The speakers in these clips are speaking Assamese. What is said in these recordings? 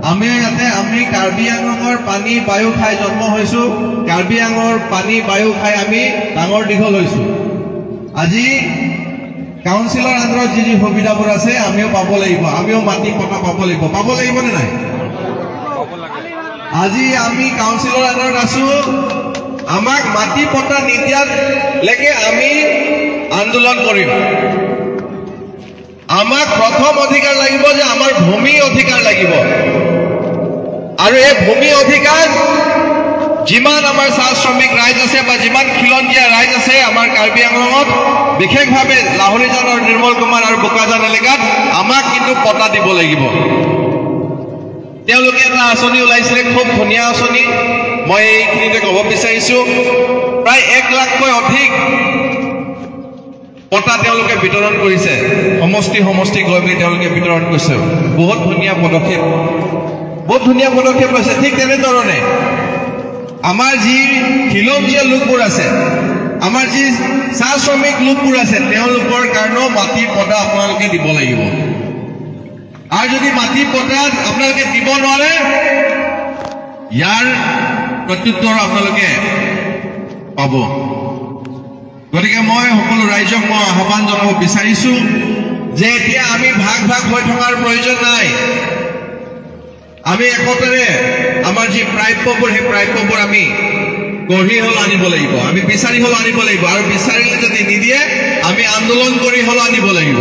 আমি কাৰ্বি আংলঙৰ পানী বায়ু খাই জন্ম হৈছো কাৰ্বি আংলঙৰ পানী বায়ু খাই আমি ডাঙৰ দীঘল হৈছো আজি কাউন্সিলৰ আণ্ডাৰত যি সুবিধাবোৰ আছে আমিও পাব লাগিব আমিও মাটি পটা পাব লাগিব নে নাই আজি আমি কাউন্সিলৰ আণ্ডাৰত আছো আমাক মাটি পটা নিদিয়ালৈকে আমি আন্দোলন কৰিম আমাক প্ৰথম অধিকাৰ লাগিব যে আমাৰ ভূমি অধিকাৰ লাগিব আৰু এই ভূমি অধিকাৰ যিমান আমাৰ চাহ শ্ৰমিক ৰাইজ আছে বা যিমান খিলঞ্জীয়া ৰাইজ আছে আমাৰ কাৰ্বি আংলঙত বিশেষভাৱে লাহৰীজান আৰু নিৰ্মল কুমাৰ আৰু বোকাজান এলেকাত আমাক কিন্তু পটা দিব লাগিব তেওঁলোকে এটা আঁচনি ওলাইছিলে খুব ধুনীয়া আঁচনি মই এইখিনিতে ক'ব বিচাৰিছো প্ৰায় 1 লাখকৈ অধিক পটা তেওঁলোকে বিতৰণ কৰিছে সমষ্টি গৈ মেলি তেওঁলোকে বিতৰণ কৰিছে বহুত ধুনীয়া পদক্ষেপ লৈছে ঠিক তেনেধৰণে আমাৰ যি খিলঞ্জীয়া লোকবোৰ আছে আমাৰ যি চাহ শ্ৰমিক লোকবোৰ আছে তেওঁলোকৰ কাৰণেও মাটি পটা আপোনালোকে দিব লাগিব আৰু যদি মাটি পটা আপোনালোকে দিব নোৱাৰে ইয়াৰ প্ৰত্যুত্তৰ আপোনালোকে পাব গতিকে মই সকলো ৰাইজক মই আহ্বান জনাব বিচাৰিছো যে এতিয়া আমি ভাগ হৈ থকাৰ প্ৰয়োজন নাই আমি একতাৰে আমাৰ যি প্ৰাপ্যবোৰ সেই প্ৰাপ্যবোৰ আমি গঢ়ি হল আনিব লাগিব আমি বিচাৰি হল আনিব লাগিব আৰু বিচাৰিলে যদি নিদিয়ে আমি আন্দোলন কৰি হল আনিব লাগিব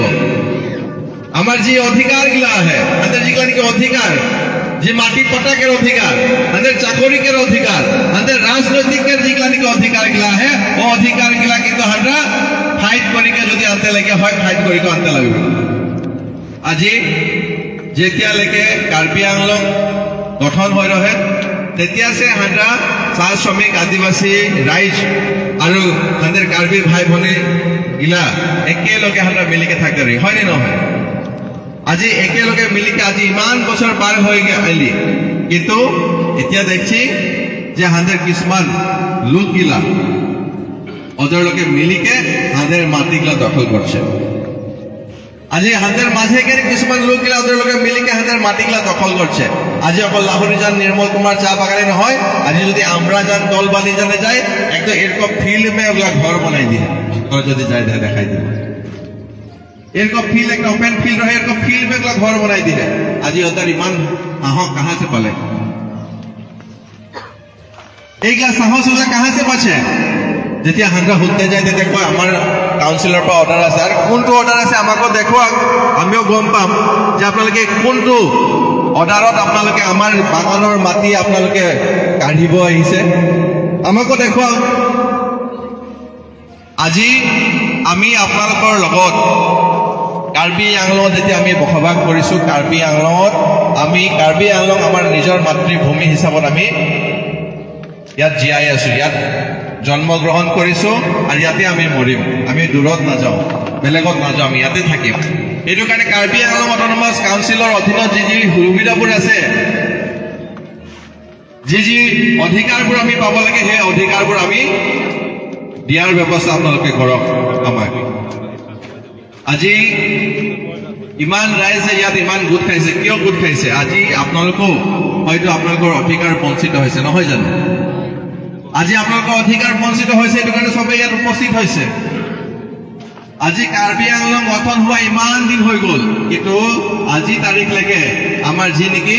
আমাৰ যি অধিকাৰগিলা আহে তাতে যিগিলা নেকি অধিকাৰ যি মাটি পটাকেৰ অধিকাৰ তাতে চাকৰিকেৰ অধিকাৰ তাতে ৰাজনৈতিকেৰ যিগিলা নেকি অধিকাৰগিলা আহে অধিকাৰগিলা কিন্তু হাঁটা ফাইট কৰিকে যদি আনতে লাগে হয় ফাইট কৰিকে আনতে লাগিব আজি যেতিয়ালৈকে কাৰ্বি আংলং গঠন হৈ ৰহে তেতিয়া সে হাঁটা চাহ শ্ৰমিক আদিবাসী ৰাইজ আৰু হাঁদেৰ কাৰ্বিৰ ভাই ভনী গিলা একেলগে হাঁটা মিলিকে থাকে হয়নে নহয় আজি একেলগে মিলিকে আজি ইমান বছৰ পাৰ হৈ আইলি কিন্তু এতিয়া দেখছি যে হাঁদের কিছুমান লোকগিলা ওদেরলোকে মিলিকে হাঁদের মাটিগিলা দখল করছে আজি হাঁদের মাঝে কিছুমান লোকগিলা ওদেরলোকে মিলিকে হাঁদের মাটিগিলা দখল করছে আজি অকল লাহৰীজান নিৰ্মল কুমাৰ চাহ বাগানে নহয় আজি যদি আমরাজান দলবালিজানে যায় একদম এরকম ফিল্ডে ওগুলা ঘর বনাই দিয়ে যদি যায় দেখাই দিয়ে এরকম ফিল্ড একটা ওপেন ফিল্ড রহে এরকম ফিল্ড में घर बनाई दिले আজি ওদের ইমান সাহস कहां से पाले এইগলা সাহস ওলা कहां से পাছে যেতিয়া হাঁটা হুলতে যায় তেতে কয় আমার কাউন্সিলৰ পৰা অৰ্ডাৰ আছে আৰু কোনটো অৰ্ডাৰ আছে আমাকো দেখুৱাক আমিও গম পাম যে আপোনালোকে কোনটো অৰ্ডাৰত আপোনালোকে আমাৰ বাগানৰ মাটি আপোনালোকে কাঢ়িব আহিছে আমাকো দেখুৱাক আজি আমি আপোনালোকৰ লগত কাৰ্বি আংলঙত যেতিয়া আমি বসবাস কৰিছো কাৰ্বি আংলঙত আমি কাৰ্বি আংলং আমাৰ নিজৰ মাতৃভূমি হিচাপত আমি ইয়াত জীয়াই আছো ইয়াত জন্মগ্ৰহণ কৰিছো আৰু ইয়াতে আমি মৰিম আমি দূৰত নাযাওঁ বেলেগত নাযাওঁ আমি ইয়াতে থাকিম এইটো কাৰণে কাৰ্বি আংলং অটোনমাস কাউন্সিলৰ অধীনত যি সুবিধাবোৰ আছে যি অধিকাৰবোৰ আমি পাব লাগে সেই অধিকাৰবোৰ আমি দিয়াৰ ব্যৱস্থা আপোনালোকে কৰক আমাক আজি ইমান ৰাইজে ইয়াত ইমান গোট খাইছে কিয় গোট খাইছে আজি আপোনালোকো হয়তো আপোনালোকৰ অধিকাৰ বঞ্চিত হৈছে নহয় জানো আজি আপোনালোকৰ অধিকাৰ বঞ্চিত হৈছে এটো কাৰণে সবে ইয়াত উপস্থিত হৈছে আজি কাৰ্বি আংলং গঠন হোৱা ইমান দিন হৈ গ'ল কিন্তু আজি তাৰিখ লৈকে আমাৰ যি নেকি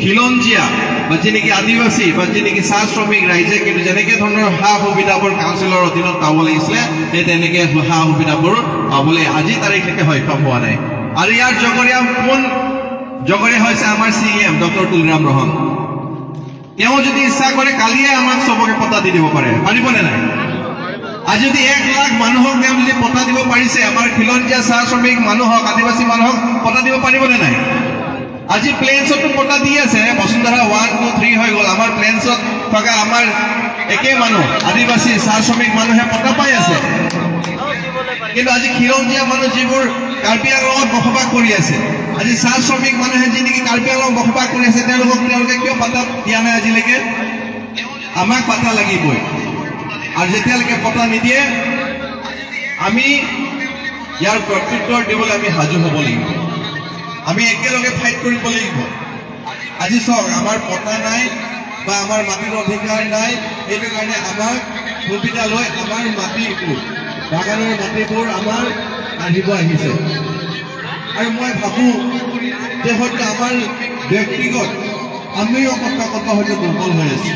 খিলঞ্জীয়া বা যি নেকি আদিবাসী বা যি নেকি চাহ শ্ৰমিক ৰাইজে কিন্তু যেনেকে ধৰণৰ সা সুবিধাবোৰ কাউন্সিলৰ অধীনত পাব লাগিছিলে সেই তেনেকে সা সুবিধাবোৰ পাবলৈ আজি তাৰিখলৈকে সক্ষম হোৱা নাই আৰু ইয়াৰ জগৰীয়া হৈছে আমাৰ CM ডক্টৰ তুলৰাম ৰহন তেওঁ যদি ইচ্ছা কৰে কালিয়ে আমাক সবকে পতা দি দিব পাৰে পাৰিবনে নাই আজি যদি 1 লাখ মানুহক তেওঁ যদি পতা দিব পাৰিছে আমাৰ খিলঞ্জীয়া চাহ শ্ৰমিক মানুহক আদিবাসী মানুহক পতা দিব পাৰিবনে নাই আজি প্লেনছত পটা দি আছে বসুন্ধৰা 1 2 3 হৈ গ'ল আমাৰ প্লেনছত থকা আমাৰ একে মানুহ আদিবাসী চাহ শ্ৰমিক মানুহে পটা পাই আছে কিন্তু আজি খিলঞ্জীয়া মানুহ যিবোৰ কাৰ্বি আংলঙত বসবাস কৰি আছে আজি চাহ শ্ৰমিক মানুহে যি নেকি কাৰ্বি আংলঙত বসবাস কৰি আছে তেওঁলোকে কিয় পটা দিয়া নাই আজিলৈকে আমাক পটা লাগিবই আৰু যেতিয়ালৈকে পটা নিদিয়ে আমি ইয়াৰ প্ৰত্যুত্তৰ দিবলৈ আমি সাজু হ'ব লাগিব আমি একেলগে ফাইট কৰিব লাগিব আজি চাওক আমাৰ পতা নাই বা আমাৰ মাটিৰ অধিকাৰ নাই, সেইটো কাৰণে আমাক সুবিধা লৈ আমাৰ মাটিবোৰ বাগানৰ মাটিবোৰ আমাৰ আহিব আহিছে। আৰু মই ভাবোঁ যে হয়তো আমাৰ ব্যক্তিগত আমিও কত হয়তো দুৰ্বল হৈ আছে।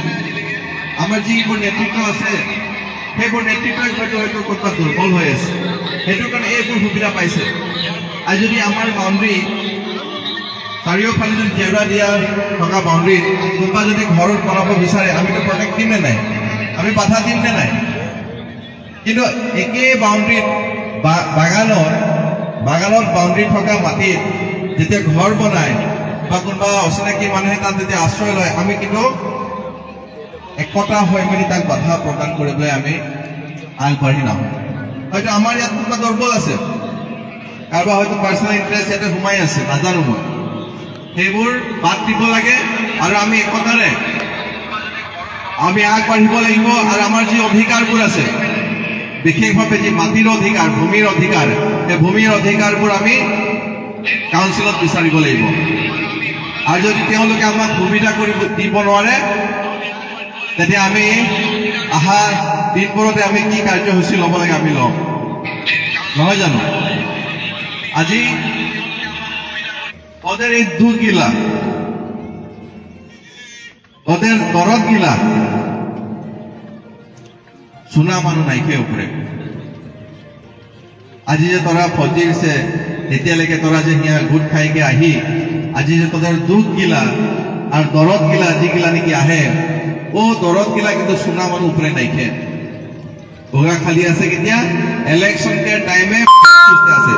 আমাৰ যিবোৰ নেতৃত্ব আছে সেইবোৰ নেতৃত্বই হয়তো ক'ৰবাত দুৰ্বল হৈ আছে, সেইটো কাৰণে এইবোৰ সুবিধা পাইছে। আৰু যদি আমাৰ বাউণ্ডেৰী চাৰিওফালে যদি জেওৰা দিয়া থকা বাউণ্ডেৰীত কোনোবা যদি ঘৰত বনাব বিচাৰে, আমিতো প্ৰটেক্ট দিম নে নাই, আমি বাধা দিম নে নাই? কিন্তু একেই বাউণ্ডেৰীত বাগানত বাউণ্ডেৰী থকা মাটিত যেতিয়া ঘৰ বনায় বা কোনোবা অচিনাকি মানুহে তাত যেতিয়া আশ্ৰয় লয়, আমি কিন্তু একতা হৈ মেলি তাক বাধা প্ৰদান কৰিবলৈ আমি আগবাঢ়ি নাহোঁ। হয়তো আমাৰ ইয়াত কোনোবা দুৰ্বল আছে, কাৰোবাৰ হয়তো পাৰ্চনেল ইণ্টাৰেষ্ট ইয়াতে সোমাই আছে, নাজানো মই। সেইবোৰ বাদ দিব লাগে আৰু আমি একতাৰে আমি আগবাঢ়িব লাগিব। আৰু আমাৰ যি অধিকাৰবোৰ আছে, বিশেষভাৱে যি মাটিৰ অধিকাৰ, ভূমিৰ অধিকাৰ, সেই ভূমিৰ অধিকাৰবোৰ আমি কাউন্সিলত বিচাৰিব লাগিব। আৰু যদি তেওঁলোকে আমাক সুবিধা কৰি দিব নোৱাৰে, তেতিয়া আমি অহা দিনবোৰতে আমি কি কাৰ্যসূচী ল'ব লাগে আমি ল'ম, নহয় জানো? আজি ওদের এই দুধ গিলা, ওদের দরদ গিলা শোনা মানুষ নাইকে উপরে। আজি যে তোরা ফজিলছে এতিয়ালৈকে তোরা যে হিয়া গোট খাইকে আহি আজি যে তোদের দুধ গিলা আর দরদ গিলা যিগিলা নেকি আহে, ও দরদ গিলা কিন্তু শোনা মানুষ উপরে নাইকে। ওরা খালি আছে কেতিয়া ইলেকশন কে টাইমে আছে।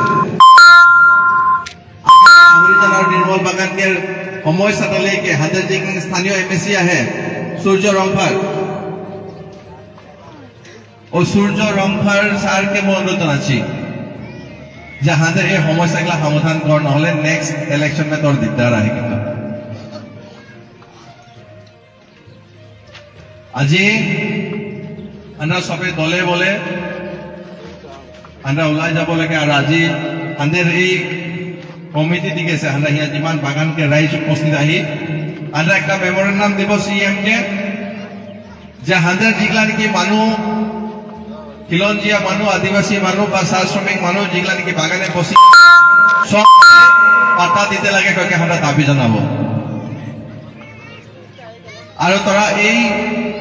নির্মল বাগানকে সময় চাটালৈকে হাজাৰ যি স্থানীয় এমএসি আহে, সূৰ্য ৰংফাৰ, ও সূর্য রংফার স্যারকে মই অনুরোধ জানাচ্ছি যে হাজার এই সমস্যাগুলা সমাধান কর, নহলে নেক্সট ইলেকশনে তোর দিগদার আহে। কিন্তু আজি আমরা সবে দলে বলে আমরা ওলাই যাব লাগে। আর আজি আমাদের এই কমিটি দি গেছে, আমরা হিয়া যিমান বাগানকে রাইজ উপস্থিত আহি আমরা একটা মেমোরেন্ডাম দিব সিএম কে, যে হাজার যিগলা নেকি মানুষ খিলঞ্জীয়া মানুষ, আদিবাসী মানুষ বা চাহ শ্রমিক মানুষ যিগলা নেকি বাগানে বসি সব পাতা দিতে লাগে কয়েকে আমরা দাবি জানাব। আর তোরা এই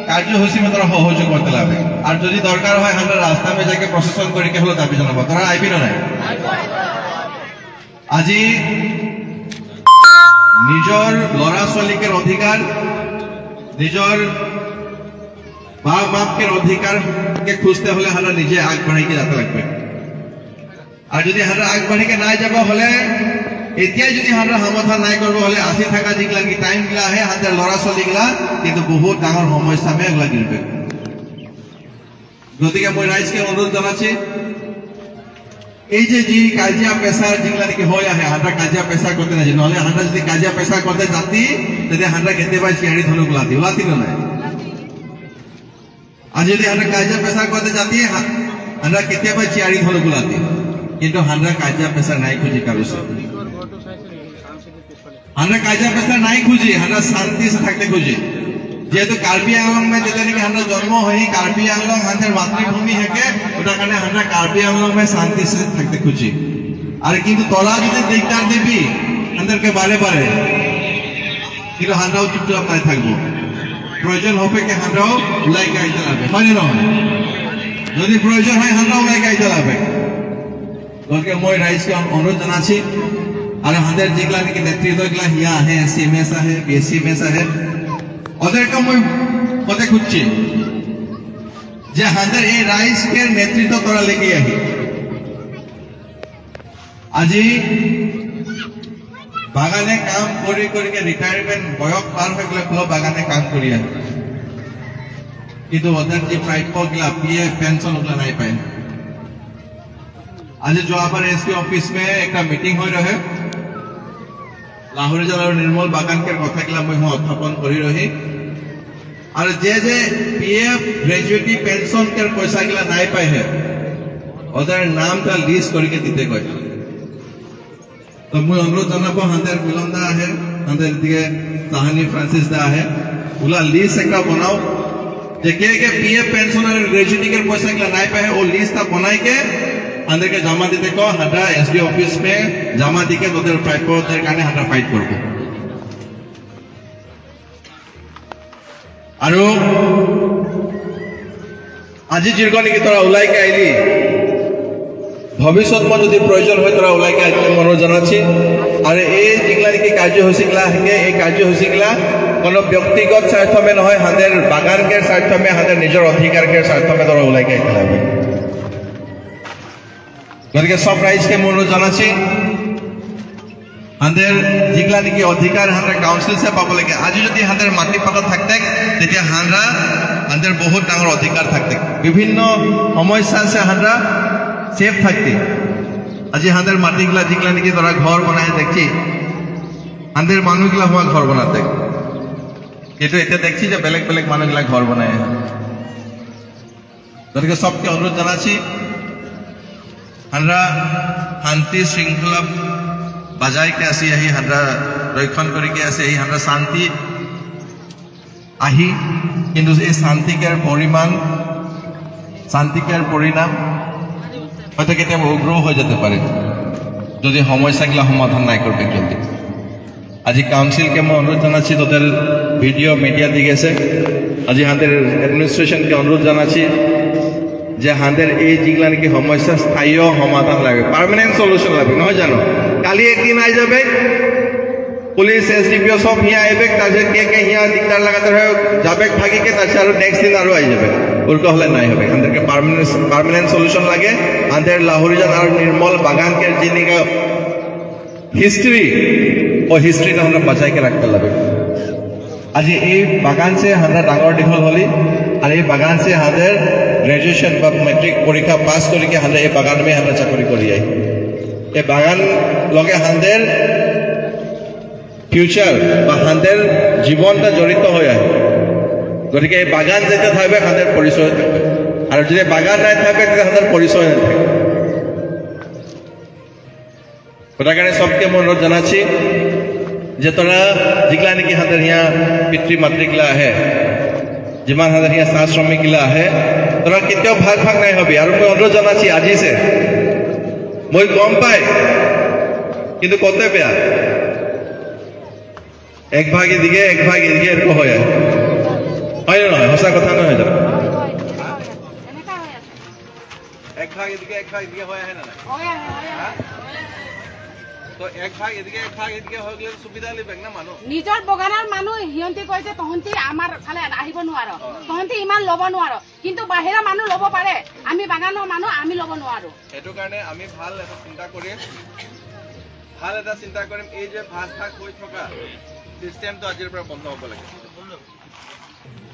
কার্যসূচী মে তোরা সহযোগ করতে লাগবে। আর যদি দরকার হয় আমরা রাস্তা মে যাকে প্রশাসন করি কে হলো দাবি জানাব। তোরা আইবি না নাই? আজি নিজর লড়া ছোৱালীকে অধিকার, নিজর বাপ বাপকে অধিকারকে খুঁজতে হলে আমরা নিজে আগবাড়িকে যেতে লাগবে। আর যদি আমরা আগবাড়িকে নাই যাব হলে এতিয়াই যদি আমরা সমাধান নাই করব হলে আসি থাকা যিগলা কি টাইম গিলা আহে হাতে লড়া ছোৱালীগিলা কিন্তু বহুত ডাঙর সমস্যা মে এগুলা গিরবে। গতিকে মই রাইজকে অনুরোধ জানাচ্ছি, এই যে যি কাজিয়া পেশার যিগলা নাকি হয় আহে আমরা কাজিয়া পেশা করতে না, নহলে আমরা যদি কাজিয়া পেশা করতে যাতি তেতিয়া আমরা কেতিয়াবা চিয়ারি ধনুক ওলাতি নাই। আর যদি আমরা কাজিয়া পেশা করতে যাতি আমরা কেতিয়াবা চিয়ারি ধনুক ওলাতি, কিন্তু আমরা কাজিয়া পেশা নাই খুঁজি কারো সাথে। আমরা কাজিয়া পেশা নাই খুঁজি, আমরা শান্তি সে থাকতে খুঁজি। যেহেতু কার্বি আংলং মে যেটা নাকি আমরা জন্ম হই, কার্বি আংলং আমাদের মাতৃভূমি হেকে, ওটার কারণে আমরা কার্বি আংলং মে শান্তি সে থাকতে খুঁজি। আর কিন্তু তোরা যদি দিগদার দিবি আমাদেরকে বারে বারে, কিন্তু আমরাও চুপচাপ নাই থাকবো। প্রয়োজন হবে কি আমরাও ওলাইকে আইতে লাগবে, হয় না নহয়? যদি প্রয়োজন হয় আমরাও ওলাইকে আইতে লাগবে। গতিকে মই রাইজকে অনুরোধ জানাচ্ছি, আর আমাদের যেগুলা নাকি নেতৃত্বগুলা হিয়া আহে, সিএমএস আহে, বিএসিএমএস আহে, ওদেরকে মই কথা খুঁজছি যে আমাদের এই রাইজকে নেতৃত্ব তোরা লেগে আহি। আজি বাগানে কাম কৰি কৰিকে রিটায়ারমেন্ট বয়স পার হয়ে গেলে পুরো বাগানে কাম করি আহে, কিন্তু ওদের যে প্রাপ্য গিলা পিএফ পেনশন ওগুলা নাই পায়। আজি যোৱাবাৰ এসপি অফিস মে একটা মিটিং হৈ ৰহে, লাহোৰ জেলাৰ নিৰ্মল বাগানকে কথাগুলা মই উত্থাপন কৰি রহি। আর যে যে পিএফ গ্রেজুয়েটি পেনশন के पैसा गिला নাই पाए है ওদের নামটা লিস্ট करके দিতে কয়। तो मैं अनुरोध জানাবো হাতের বিলন্দা আহে আনতে দিকে তাহানি ফ্রান্সিস দা আহে ওলা লিস্ট একটা বনাও যে কে पीएफ पेंशन और ग्रेजुएटी के पैसा के नहीं पाए वो लिस्ट बनाई के अंदर के जमा देते को हटा एसडी ऑफिस में जमा दी के तोদের প্রাপ্যদের কারণে হটা ফাইট করব আর আজি জিরগনি কি তোরা উলাই কে আইলি ভবিষ্যৎ মে যদি প্রয়োজন হয় তোরা উলাই কে আইলি মনো জানাছি আর এই জিগলানি কি কার্য হইছিলা হে এই কার্য হইছিলা কোনো ব্যক্তিগত স্বার্থ মে নহয় হাদের বাগান কে স্বার্থ মে হাদের নিজের অধিকার কে স্বার্থ মে তোরা উলাই কে আইলা গরিকে সব রাইজ কে মনো জানাছি হাদের জিগলানি কি অধিকার হাদের কাউন্সিল সে পাব লাগে আজি যদি হাদের মাটি পাতা থাকতে তেতিয়া হানরা হাদের বহুত ডাঙর অধিকার থাকতে বিভিন্ন সমস্যা সে হানরা সেফ থাকতে আজি হাদের মাটিগুলা জিগলানি কি তোরা ঘর বানায় দেখছি হাদের মানুষগুলা হওয়া ঘর বানাতে কিন্তু এটা দেখছি যে বেলেগ বেলেগ মানুষগুলা ঘর বানায় গরিকে সবকে অনুরোধ জানাছি হানরা শান্তি শৃঙ্খলা बजाय के आसी आही हंड्रा रक्षण करके आसी आही हंड्रा शांति आही किंतु ये शांति के परिमाण शांति के परिणाम হয়তো কেতিয়াবা উগ্র হয়ে যেতে পারে যদি সমস্যাগুলা সমাধান নাই করবে জলদি আজি কাউন্সিলকে মই অনুরোধ জানাচ্ছি তোদের ভিডিও মিডিয়া দি গেছে আজি হাঁদের এডমিনিস্ট্রেশনকে অনুরোধ জানাচ্ছি যে হাঁদের এই যেগুলা নাকি সমস্যা স্থায়ী সমাধান লাগবে পার্মানেন্ট সলিউশন লাগবে নহয় জানো কালি একদিন আই যাবে পুলিশ এসডিপিও সব হিয়া আইবে তাজে কে হিয়া দিকদার লাগাতে যাবে ভাগি কে তাছে আর নেক্সট দিন আরো আই যাবে উল্টো হলে নাই হবে হাঁদেরকে পার্মানেন্ট সলিউশন লাগে হাঁদের লাহোরিজান আর নির্মল বাগান কে যিনিকা হিস্ট্রি ও হিস্ট্রিটা আমরা বাঁচাইকে রাখতে লাগে আজি এই বাগান সে হাঁদা ডাঙর দীঘল হলি আর এই বাগান সে হাঁদের গ্রাজুয়েশন বা মেট্রিক পরীক্ষা পাস করके হাঁদে এই বাগান में হাঁদা চাকরি করি আই এই বাগান লগে হাঁদের ফিউচার বা হাঁদের জীবনটা জড়িত হয়ে আয় গতিকে এই বাগান যেতে থাকবে হাঁদের পরিচয় থাকবে আর যদি বাগান নাই থাকবে তাহলে হাঁদের পরিচয় না থাকবে ওটা কারণে সবকে অনুরোধ জানাচ্ছি যে তোরা যেগুলা নাকি হাঁদের হিয়া পিতৃ মাতৃগুলা আহে যিমান হাঁদের হিয়া চাহ শ্রমিকগুলা আহে তোরা কেতিয়াও ভাগ ভাগ নাই হবি আর মই অনুরোধ জানাচ্ছি আজিছে মই গম পাই কিন্তু কতে বেয়া এক ভাগ এদিকে এরকম হয় হয় না নয় সঁচা কথা নহয় জানো এক ভাগ এদিকে হয় আহে না তো এক ভাগ এদিকে হৈ গলে সুবিধা লিবেক না মানুহ নিজৰ বগানৰ মানুহ হিয়ন্তি কয় যে তহন্তি আমাৰ ফালে আহিব নোৱাৰো তহন্তি ইমান লব নোৱাৰো কিন্তু বাহিৰা মানুহ লব পাৰে আমি বাগানৰ মানুহ আমি লব নোৱাৰো এটো কাৰণে আমি ভাল এটা চিন্তা কৰিম এই যে ভাগ ভাগ হৈ থকা সিস্টেমটো আজিৰ পৰা বন্ধ হ'ব লাগে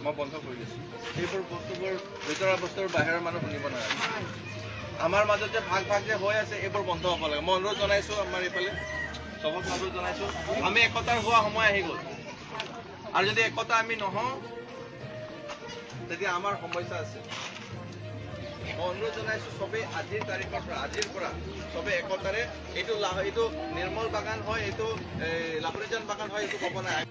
মই বন্ধ কৰি দিছো এইবোৰ বস্তুবোৰ ভিতৰৰ বস্তুৰ বাহিৰৰ মানুহ শুনিব নোৱাৰে আমাৰ মাজত যে ভাগ ভাগ যে হৈ আছে এইবোৰ বন্ধ হ'ব লাগে মই অনুৰোধ জনাইছো আমাৰ এইফালে সবক অনুৰোধ জনাইছো আমি একতাৰ হোৱা সময় আহি গ'ল আৰু যদি একতা আমি নহওঁ তেতিয়া আমাৰ সমস্যা আছে মই অনুৰোধ জনাইছো সবে আজিৰ তাৰিখৰ পৰা সবে একতাৰে এইটো নিৰ্মল বাগান হয় এইটো লাহোৰিজান বাগান হয় এইটো ক'ব নাই